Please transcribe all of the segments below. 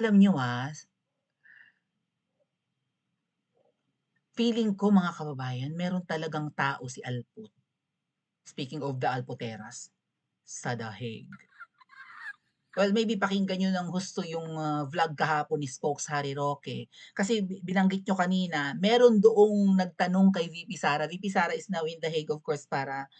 Alam niyo, feeling ko mga kababayan meron talagang tao si Alput. Speaking of the Alputeras, sa dahig. Well, maybe pakinggan niyo ng husto yung, vlog kahapon ni Spokes Harry Roque. Kasi binanggit niyo kanina, meron doong nagtanong kay VP Sara. VP Sara is now in The Hague, of course, para,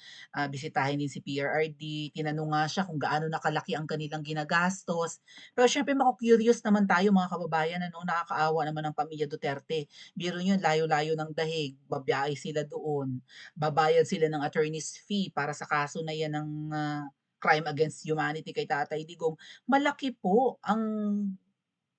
bisitahin din si PRRD. Tinanong nga siya kung gaano na kalaki ang kanilang ginagastos. Pero siyempre maku-curious naman tayo mga kababayan ano, nakakaawa naman ang pamilya Duterte. Biro niyo layo-layo ng The Hague, babiyahe sila doon, babayad sila ng attorney's fee para sa kaso na 'yan ng, crime against humanity kay Tatay Digong. Malaki po ang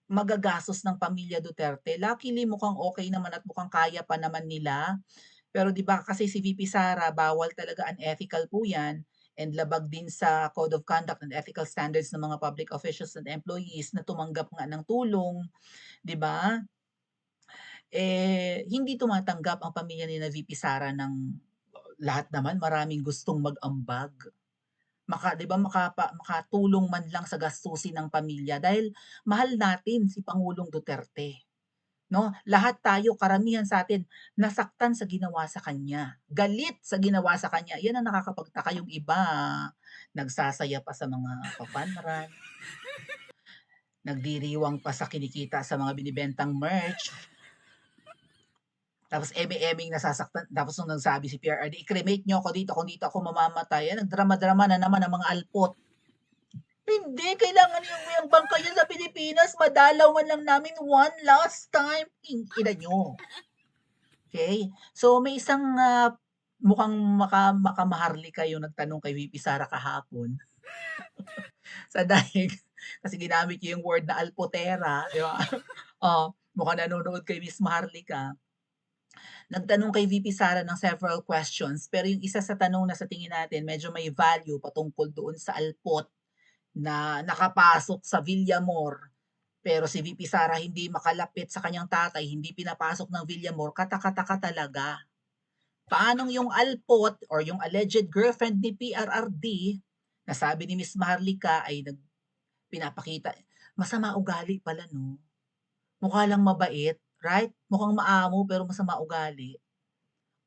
magagastos ng pamilya Duterte. Luckily mukhang okey naman at mukhang kaya pa naman nila. Pero 'di ba kasi si VP Sara bawal talaga, unethical po 'yan and labag din sa Code of Conduct and Ethical Standards ng mga public officials and employees na tumanggap nga ng tulong, 'di ba? Hindi tumatanggap ang pamilya nina VP Sara ng lahat naman maraming gustong mag-ambag. 'Di ba makatulong man lang sa gastusin ng pamilya dahil mahal natin si Pangulong Duterte, 'no? Lahat tayo, karamihan sa'tin nasaktan sa ginawa sa kanya, galit sa ginawa sa kanya. 'Yan ang nakakapagtaka, yung iba nagsasaya pa sa mga pa-fun run, nagdiriwang pa sa kinikita sa mga binibentang merch, tapos eme-emeng nasasaktan tapos nung nagsabi si PRRD, "I-cremate niyo ako dito kung dito ako mamamatay." Nagdrama-drama na naman ang mga alpot. Hindi, kailangan yung bangka sa Pilipinas madalaw man lang namin one last time, ina niyo. Okay. So may isang, mukhang makamaharlika yung nagtanong kay VP Sara kahapon sa dahig kasi ginamit niya yung word na alpotera, 'di ba? Oh, mukhang nanonood kay Miss Maharlika. Nagtanong kay VP Sara ng several questions, pero yung isa sa tanong na sa tingin natin medyo may value patungkol doon sa alpot na nakapasok sa Villamor. Pero si VP Sara hindi makalapit sa kanyang tatay, hindi pinapasok ng Villamor, kata-kataka talaga. Paanong yung alpot or yung alleged girlfriend ni PRRD, na sabi ni Miss Maharlika ay pinapakita, masama ugali pala 'no? Mukha lang mabait, right? Mukhang maamo pero masama ugali.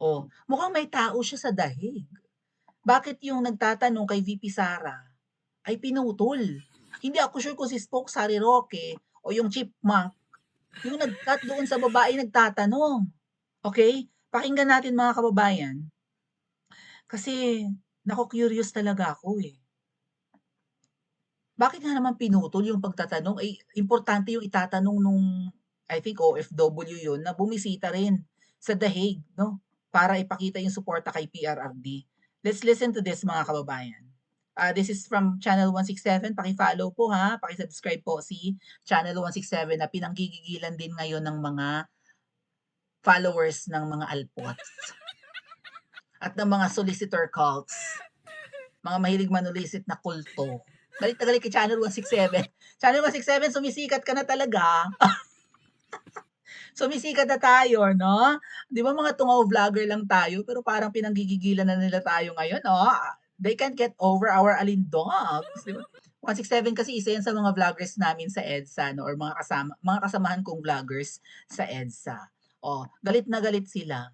Oh, mukhang may tao siya sa dahig. Bakit yung nagtatanong kay VP Sara ay pinutol? Hindi ako sure kung si Spokes Harry Roque o yung chipmunk yung nag-cut doon sa babaeng nagtatanong, okey? Pakinggan natin mga kababayan, kasi naku-curious talaga ako, eh. Bakit nga naman pinutol yung pagtatanong, eh, importante yung itatanong nung I think OFW yun na bumisita rin sa The Hague 'no, para ipakita yung suporta kay PRRD. Let's listen to this mga kababayan. This is from Channel 167, paki-follow po ha, paki-subscribe po si Channel 167 na pinanggigigilan din ngayon ng mga followers ng mga alpots at ng mga solicitor cults, mga mahilig manulisit na kulto. Galit na galit kay Channel 167. Channel 167, sumisikat ka na talaga. Sumisikat na tayo, 'no? 'Di ba mga tungaw vlogger lang tayo pero parang pinanggigigilan na nila tayo ngayon, oh. They can't get over our alindogs, 'di ba? 167 kasi isa 'yan sa mga vloggers namin sa EDSA 'no or mga kasamahan kong vloggers sa EDSA. Oh, galit na galit sila.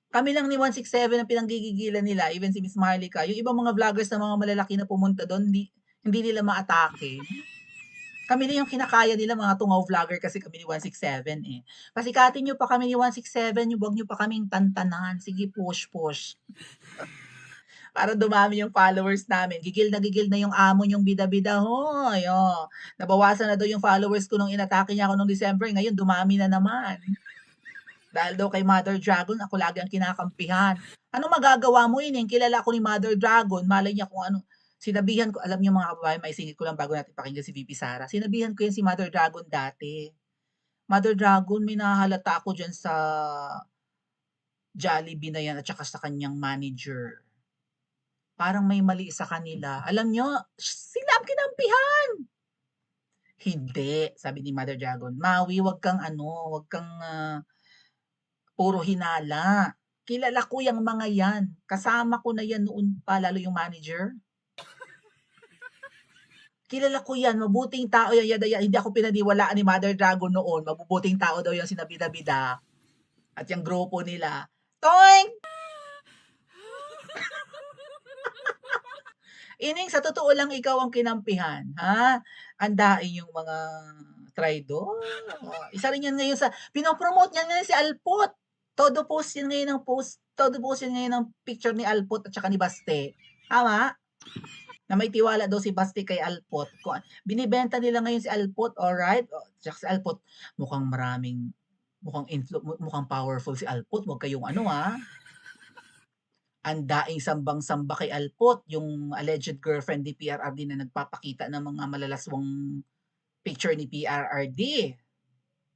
Kami lang ni 167 ang pinanggigigilan nila, even si Miss Maharlika, yung ibang mga vloggers na mga malalaki na pumunta dun hindi nila maatake. Kami na yung kinakaya nila, mga tungaw vlogger kasi kami ni 167, eh. Pasikatin niyo pa kami ni 167, yung 'wag niyo pa kaming tantanan, sige push, push. Para dumami yung followers namin, gigil na yung amo niyong bida-bida, hoy, oh. Nabawasan na daw yung followers ko nung inatake niya ako nung December, ngayon dumami na naman. Dahil daw kay Mother Dragon ako lagi ang kinakampihan. Anong magagawa mo, ining kilala ako ni Mother Dragon, malay niya kung ano. Sinabihan ko, alam niyo mga kababayan, maisingit ko lang bago natin pakinggan si VP Sara. Sinabihan ko yan si Mother Dragon dati. Mother Dragon, may nahahalata ako diyan sa Jollibee na yan at saka sa kanyang manager. Parang may mali sa kanila. Alam niyo, sila ang kinampihan. Hindi, sabi ni Mother Dragon, Maui, wag kang ano, wag kang puro hinala. Kilala ko yang mga yan. Kasama ko na yan noon pa, lalo yung manager. Kilala ko yan, mabuting tao yan, yada yan. Hindi ako pinaniwalaan ni Mother Dragon noon. Mabubuting tao daw yung sina Bida-Bida at yung grupo nila. Toing! Ining sa totoo lang ikaw ang kinampihan, ha? Andain yung mga traidor. Isa rin yan ngayon sa, pinopromote niyan ngayon si Alpot. Todo post yan ngayon ng post, todo post yan ngayon ng picture ni Alpot at saka ni Baste. Tama? Na may tiwala daw si Baste kay Alpot. Binibenta nila ngayon si Alpot, alright? Tsaka si Alpot, mukhang mukhang powerful si Alpot. Huwag kayong ano ang daing sambang-samba kay Alpot, yung alleged girlfriend ni PRRD na nagpapakita ng mga malalaswang picture ni PRRD.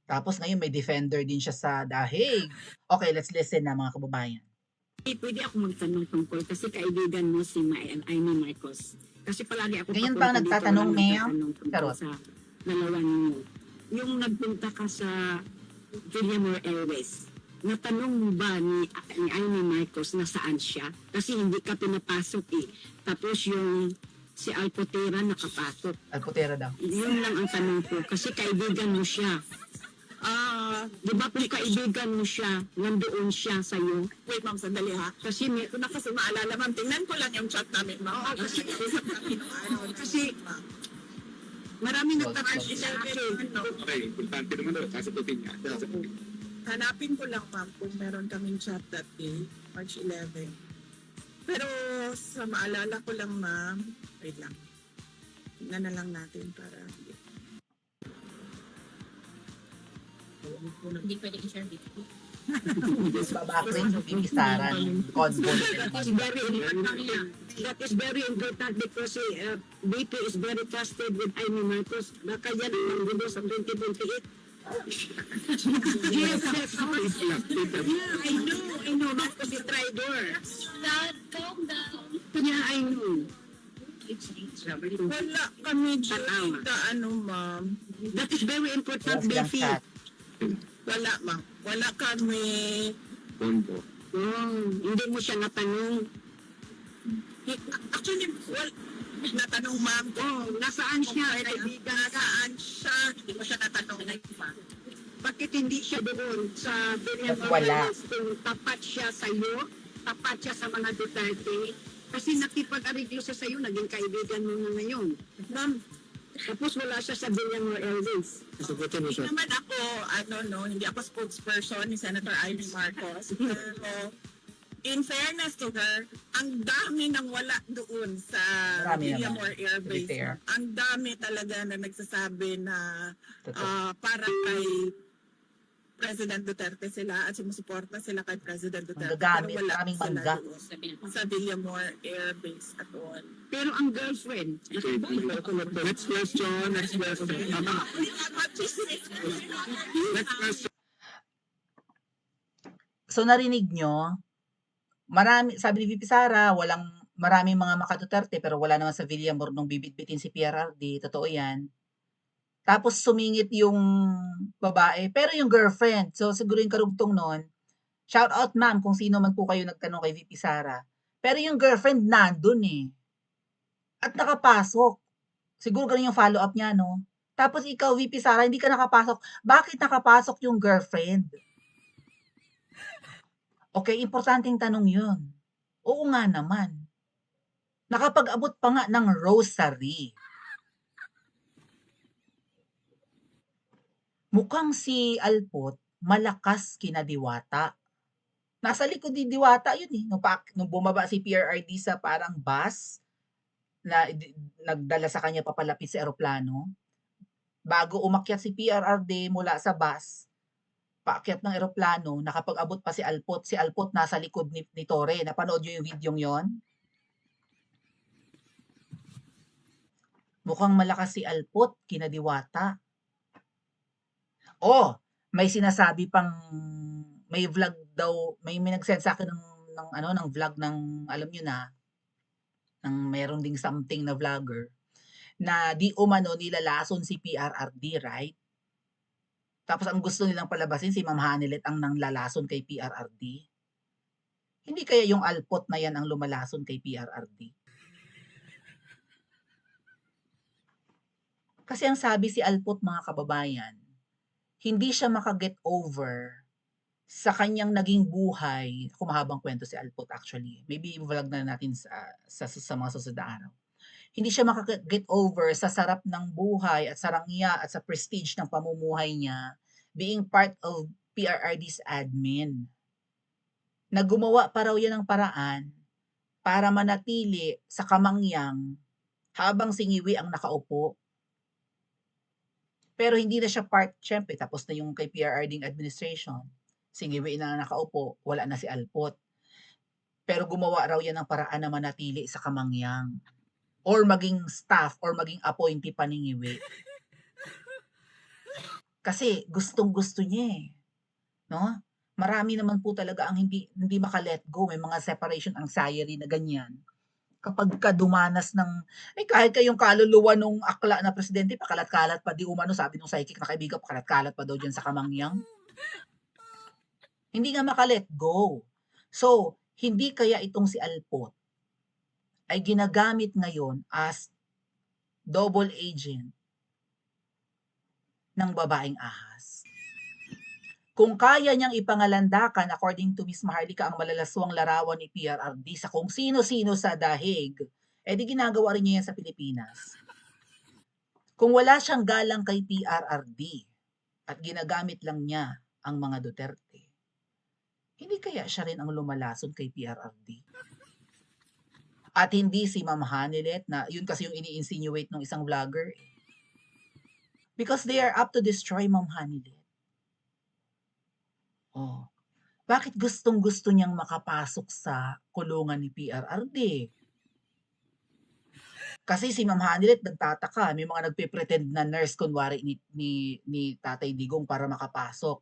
Tapos ngayon may defender din siya sa dahig. Okay, let's listen na mga kababayan. Pwede ako magtanong tungkol kasi kaibigan mo si Amy Marcos. Kasi palagi ako Ganyan pa ang nagtatanong, ma'am? tungkol sa dalawa ninyo. Yung nagpunta ka sa Villamor Airways, natanong mo ba ni Amy Marcos na saan siya? Kasi hindi ka pinapasok eh. Tapos yung si Alpotera nakapasok. Alpotera daw. Yun lang ang tanong ko. Kasi kaibigan mo siya. Di ba kung kaibigan mo siya, nandoon siya sa'yo? Wait, ma'am, sandali ha. Kasi may, Kung na kasi maalala, ma'am, tingnan ko lang yung chat namin, ma'am. Kasi usap namin ng araw. kasi marami nagtatanong sa akin. Okay, importante naman daw, sasagutin niya. Hanapin ko lang, ma'am, kung meron kaming chat that day, March 11. Pero sa maalala ko lang, ma'am, wait lang. Tingnan na lang natin para... Hindi pwede i-share dito. Babakring yung Bibisaran, yung convo. That is very important. That is very important because BP is very trusted with Amy Marcos. Baka yan ang gulo sa 2028. Yes, yes. Yeah, I know. Marcos is traitor. Dad, calm down. Yeah, I know. Wala kami dyan na ano, ma'am. That is very important, Wala silang BP. chat. Wala, ma'am. Wala kami... Pondo. Hindi mo siya natanong. Actually, natanong, ma'am, Nasaan siya, kaibigan? nasaan siya. Hindi mo siya natanong. Bakit hindi siya doon sa Villamor Wala. Airways kung tapat siya sa iyo, tapat siya sa mga Duterte? Kasi nakipag-ariglo siya sa iyo, naging kaibigan mo na ngayon. Ma'am, Tapos wala siya sa Villamor Airways. Sasagutin mo hindi siya. naman ako, hindi ako spokesperson ni Senator Amy Marcos. Pero, in fairness to her, ang dami nang wala doon sa Marami Villamor Air To be Base. fair. Ang dami talaga na nagsasabi na Totoo. para kay President Duterte sila at sumusuporta sila kay President Duterte. Manggagamit, Pero wala maraming sila mangga. doon Sabi na. sa Villamor Air Base at all. Pero ang girlfriend, Okay, next question, next question. Tama. Next question. So narinig nyo, sabi ni VP Sara, maraming mga maka-Duterte pero wala naman sa Villamor nung bibitbitin si PRRD, totoo yan. Tapos sumingit yung babae, pero yung girlfriend, so siguro yung karugtong nun, shout out ma'am kung sino man po kayo nagtanong kay VP Sara. Pero yung girlfriend nandun eh. At nakapasok. Siguro ganun yung follow-up niya, no? Tapos ikaw, VP Sara, hindi ka nakapasok. Bakit nakapasok yung girlfriend? Okay, importanteng tanong yun. Oo nga naman. Nakapag-abot pa nga ng rosary. Mukhang si Alpot, malakas kina Diwata. Nasa likod ni Diwata yun eh. Nung bumaba si PRRD sa parang bus, na nagdala sa kanya papalapit sa eroplano, bago umakyat si PRRD mula sa bus, paakyat ng eroplano, nakapag-abot pa si Alpot. Si Alpot nasa likod ni Torre. Napanood nyo yung video yon? Mukhang malakas si Alpot, kina Diwata. Oh, may sinasabi pang, may vlog daw, may nag-send sa akin ng vlog ng, alam nyo na, ng meron ding something na vlogger, na di umano nilalason si PRRD, right? Tapos ang gusto nilang palabasin si Ma'am Hanilet ang nanglalason kay PRRD. Hindi kaya yung Alpot na yan ang lumalason kay PRRD? Kasi ang sabi si Alpot, mga kababayan, hindi siya maka-get over sa kanyang naging buhay. Naku, mahabang kwento si Alpot actually. Maybe i-vlog na natin sa mga susunod na araw. Hindi siya maka-get over sa sarap ng buhay at sarangya at sa prestige ng pamumuhay niya being part of PRRD's admin. Na gumawa pa raw yan ng paraan para manatili sa kamangyang habang si Ngiwi ang nakaupo. Pero hindi na siya part, syempre, tapos na yung kay PRRD administration. Si Ngiwi na nakaupo, wala na si Alpot. Pero gumawa raw yan ng paraan na manatili sa kamangyang. Or maging staff or maging appointee pa ni Ngiwi. Kasi gustong-gusto niya eh. No? Marami naman po talaga ang hindi maka-let go. May mga separation anxiety na ganyan. Kapag ka dumanas ng, kahit kayong kaluluwa nung akla na presidente, pakalat-kalat pa di umano, sabi nung psychic na kaibigan, pakalat-kalat pa daw dyan sa kamangyang. Hindi nga maka-let go. So, hindi kaya itong si Alpot ay ginagamit ngayon as double agent ng babaeng ahas. Kung kaya niyang ipangalandakan, according to Miss Maharlika, ang malalaswang larawan ni PRRD sa kung sino-sino sa dahig, di ginagawa rin niya yan sa Pilipinas. Kung wala siyang galang kay PRRD at ginagamit lang niya ang mga Duterte, hindi kaya siya rin ang lumalason kay PRRD? At hindi si Ma'am Hanilet, na yun kasi yung ini-insinuate ng isang vlogger. Because they are up to destroy Ma'am Hanilet. Oh, bakit gustong-gusto niyang makapasok sa kulungan ni PRRD? Kasi si Ma'am Hanilet nagtataka, may mga nagpe-pretend na nurse kunwari ni Tatay Digong para makapasok.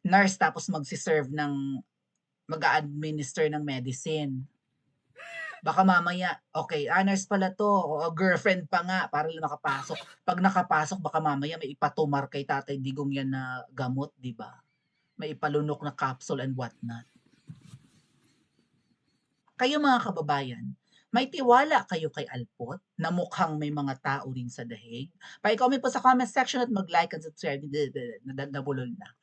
Nurse tapos magsi-serve ng mag-a-administer ng medicine. Baka mamaya, okay, nurse pala to, o girlfriend pa nga para lang makapasok. Pag nakapasok, baka mamaya may ipatumar kay Tatay Digong yan na gamot, di ba? May ipalunok na capsule and whatnot. Kayo mga kababayan, may tiwala kayo kay Alpot na mukhang may mga tao rin sa dahig? Pa-comment po sa comment section at mag-like and subscribe. Nabulol na.